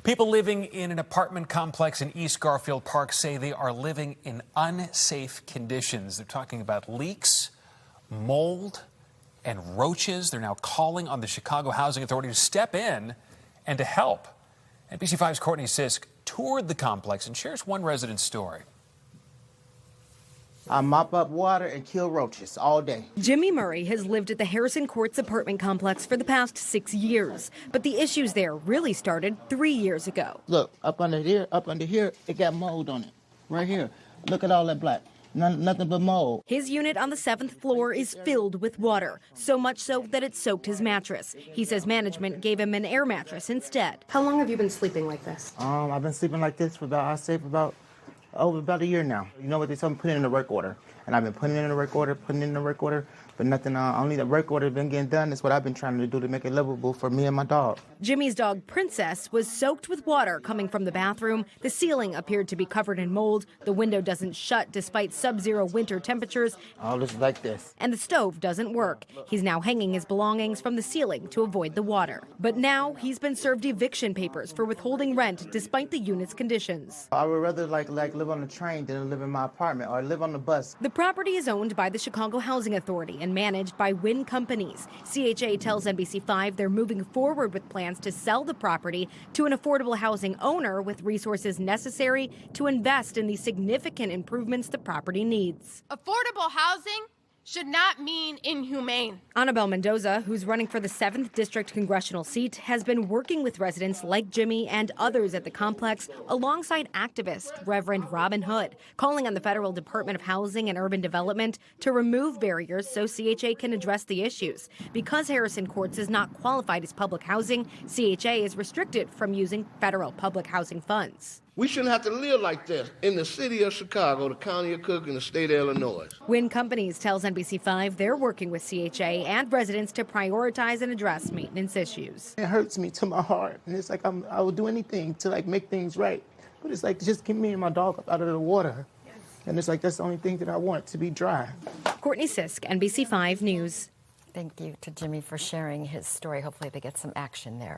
People living in an apartment complex in East Garfield Park say they are living in unsafe conditions. They're talking about leaks, mold, and roaches. They're now calling on the Chicago Housing Authority to step in and to help. NBC5's Courtney Sisk toured the complex and shares one resident's story. I mop up water and kill roaches all day. Jimmy Murray has lived at the Harrison Courts apartment complex for the past 6 years, but the issues there really started 3 years ago. Look, up under here, it got mold on it. Right here. Look at all that black. Nothing but mold. His unit on the 7th floor is filled with water, so much so that it soaked his mattress. He says management gave him an air mattress instead. How long have you been sleeping like this? I've been sleeping like this for about a year now. You know what they tell me? Put it in the work order. And I've been putting it in the work order, but nothing, only the work order been getting done. That's what I've been trying to do to make it livable for me and my dog. Jimmy's dog, Princess, was soaked with water coming from the bathroom. The ceiling appeared to be covered in mold. The window doesn't shut despite sub-zero winter temperatures. All this like this. And the stove doesn't work. He's now hanging his belongings from the ceiling to avoid the water. But now he's been served eviction papers for withholding rent despite the unit's conditions. I would rather like live on the train than live in my apartment or live on the bus. The property is owned by the Chicago Housing Authority and managed by Wynn Companies. CHA tells NBC5 they're moving forward with plans to sell the property to an affordable housing owner with resources necessary to invest in the significant improvements the property needs. Affordable housing should not mean inhumane. Annabelle Mendoza, who's running for the 7th District congressional seat, has been working with residents like Jimmy and others at the complex alongside activist Reverend Robin Hood, calling on the Federal Department of Housing and Urban Development to remove barriers so CHA can address the issues. Because Harrison Courts is not qualified as public housing, CHA is restricted from using federal public housing funds. We shouldn't have to live like this in the city of Chicago, the county of Cook, and the state of Illinois. Wynn Companies tells NBC5 they're working with CHA and residents to prioritize and address maintenance issues. It hurts me to my heart, and it's like I will do anything to make things right. But it's like, just get me and my dog up out of the water. And it's like, that's the only thing that I want, to be dry. Courtney Sisk, NBC5 News. Thank you to Jimmy for sharing his story. Hopefully they get some action there.